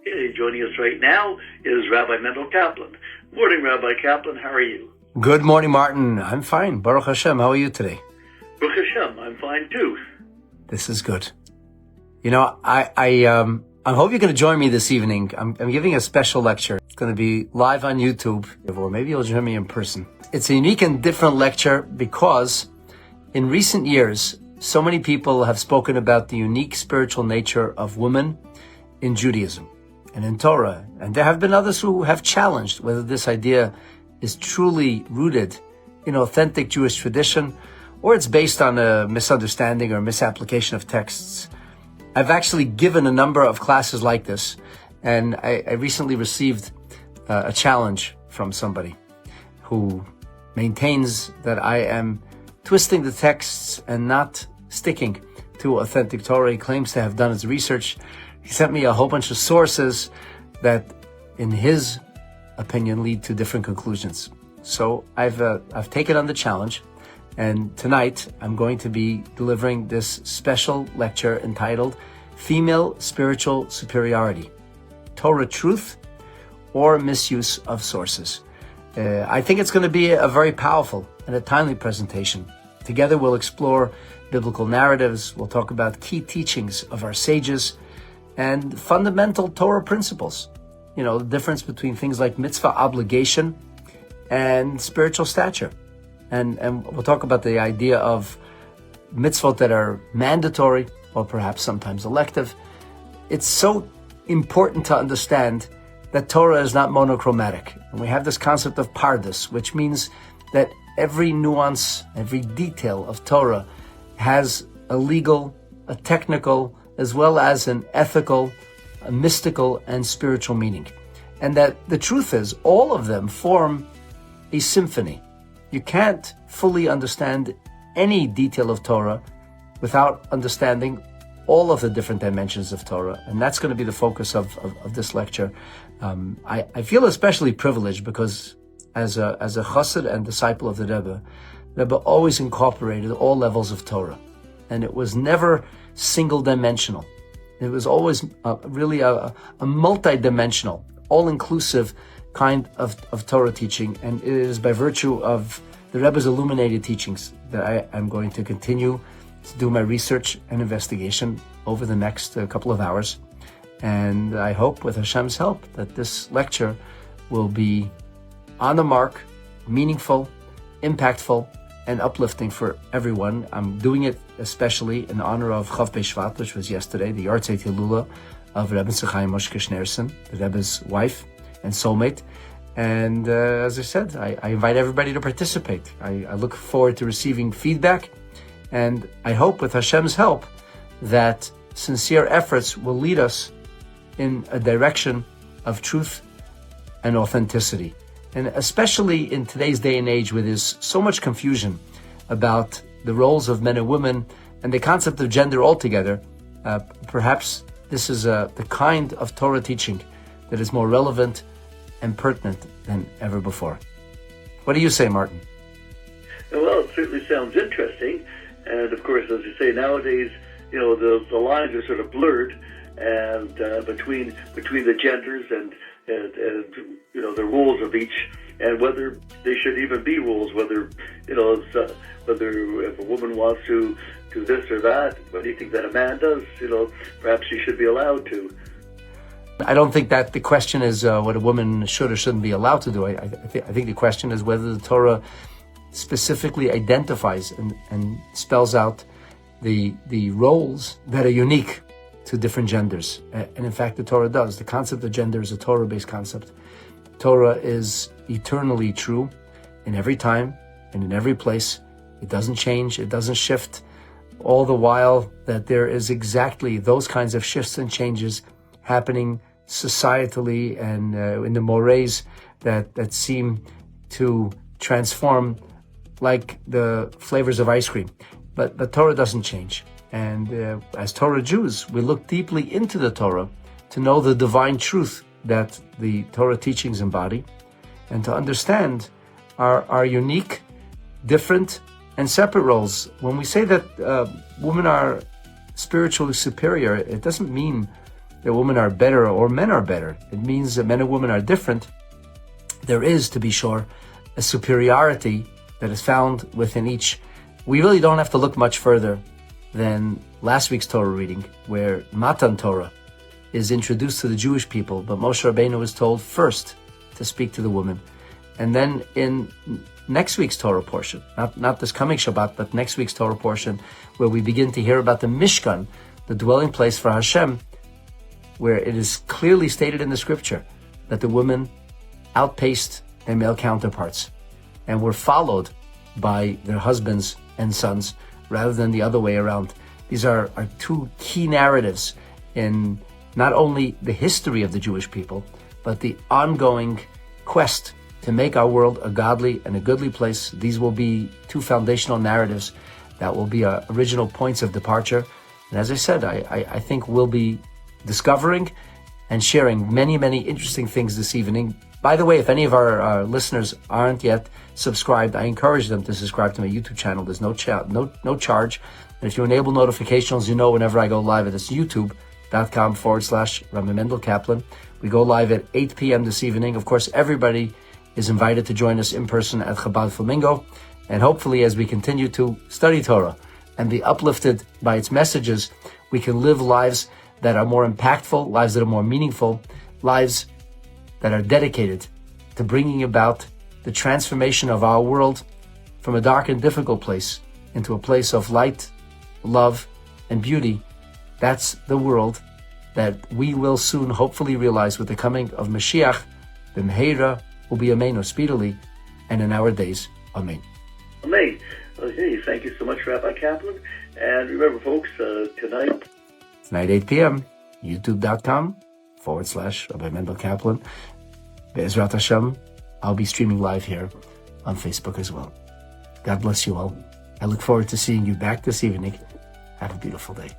Hey, joining us right now is Rabbi Mendel Kaplan. Morning, Rabbi Kaplan. How are you? Good morning, Martin. I'm fine. Baruch Hashem. How are you today? Baruch Hashem. I'm fine too. This is good. You know, I hope you're going to join me this evening. I'm giving a special lecture. It's going to be live on YouTube, or maybe you'll join me in person. It's a unique and different lecture because in recent years, so many people have spoken about the unique spiritual nature of women in Judaism and in Torah. And there have been others who have challenged whether this idea is truly rooted in authentic Jewish tradition or it's based on a misunderstanding or misapplication of texts. I've actually given a number of classes like this, and I recently received a challenge from somebody who maintains that I am twisting the texts and not sticking to authentic Torah. He claims to have done his research. He sent me a whole bunch of sources that, in his opinion, lead to different conclusions. So I've taken on the challenge, and tonight I'm going to be delivering this special lecture entitled Female Spiritual Superiority, Torah Truth or Misuse of Sources. I think it's going to be a very powerful and a timely presentation. Together we'll explore biblical narratives, we'll talk about key teachings of our sages, and fundamental Torah principles. You know, the difference between things like mitzvah obligation and spiritual stature. And we'll talk about the idea of mitzvot that are mandatory or perhaps sometimes elective. It's so important to understand that Torah is not monochromatic. And we have this concept of pardes, which means that every nuance, every detail of Torah has a legal, a technical, as well as an ethical, a mystical, and spiritual meaning. And that the truth is, all of them form a symphony. You can't fully understand any detail of Torah without understanding all of the different dimensions of Torah. And that's going to be the focus of this lecture. I feel especially privileged because as a chassid and disciple of the Rebbe always incorporated all levels of Torah. And it was never single-dimensional. It was always really a multi-dimensional, all-inclusive kind of Torah teaching. And it is by virtue of the Rebbe's illuminated teachings that I am going to continue to do my research and investigation over the next couple of hours. And I hope, with Hashem's help, that this lecture will be on the mark, meaningful, impactful, and uplifting for everyone. I'm doing it especially in honor of 𝗖𝗹𝗿𝗶𝗳𝗶, which was yesterday, the 𝗖𝗹𝗿𝗶𝗶 of Rebbe 𝗖𝗹𝗿𝗶𝗶𝗶, the Rebbe's wife and soulmate. And as I said, I invite everybody to participate. I look forward to receiving feedback, and I hope, with Hashem's help, that sincere efforts will lead us in a direction of truth and authenticity. And especially in today's day and age, where there's so much confusion about the roles of men and women and the concept of gender altogether, perhaps this is the kind of Torah teaching that is more relevant and pertinent than ever before. What do you say, Martin? Well, it certainly sounds interesting. And of course, as you say, nowadays, you know, the lines are sort of blurred, and between the genders and you know, the rules of each, and whether they should even be rules, whether, you know, whether if a woman wants to do this or that, what do you think that a man does? You know, perhaps she should be allowed to. I don't think that the question is what a woman should or shouldn't be allowed to do. I think the question is whether the Torah specifically identifies and spells out the roles that are unique to different genders. And in fact, the Torah does. The concept of gender is a Torah-based concept. Torah is eternally true in every time and in every place. It doesn't change. It doesn't shift. All the while that there is exactly those kinds of shifts and changes happening societally and in the mores that seem to transform like the flavors of ice cream. But Torah doesn't change. And as Torah Jews, we look deeply into the Torah to know the divine truth that the Torah teachings embody, and to understand our unique, different, and separate roles. When we say that women are spiritually superior, it doesn't mean that women are better or men are better. It means that men and women are different. There is, to be sure, a superiority that is found within each. We really don't have to look much further than last week's Torah reading, where Matan Torah is introduced to the Jewish people, but Moshe Rabbeinu was told first to speak to the woman. And then in next week's Torah portion, not this coming Shabbat, but next week's Torah portion, where we begin to hear about the Mishkan, the dwelling place for Hashem, where it is clearly stated in the scripture that the women outpaced their male counterparts and were followed by their husbands and sons rather than the other way around. These are two key narratives in not only the history of the Jewish people, but the ongoing quest to make our world a godly and a goodly place. These will be two foundational narratives that will be original points of departure. And as I said, I think we'll be discovering and sharing many, many interesting things this evening. By the way, if any of our listeners aren't yet subscribed, I encourage them to subscribe to my YouTube channel. There's no charge. And if you enable notifications, you know whenever I go live at this youtube.com/𝗵𝗵𝗁𝗁. We go live at 8 p.m. this evening. Of course, everybody is invited to join us in person at Chabad Flamingo. And hopefully, as we continue to study Torah and be uplifted by its messages, we can live lives that are more impactful, lives that are more meaningful, lives that are dedicated to bringing about the transformation of our world from a dark and difficult place into a place of light, love, and beauty. That's the world that we will soon hopefully realize with the coming of Mashiach, 𝗖𝗹𝗿𝗶𝗳𝗏, speedily, and in our days. Amen. Amen. Okay, thank you so much, Rabbi Kaplan. And remember, folks, tonight, 8 p.m., youtube.com/𝗵𝗵𝗁𝗁. Be'ezrat Hashem, I'll be streaming live here on Facebook as well. God bless you all. I look forward to seeing you back this evening. Have a beautiful day.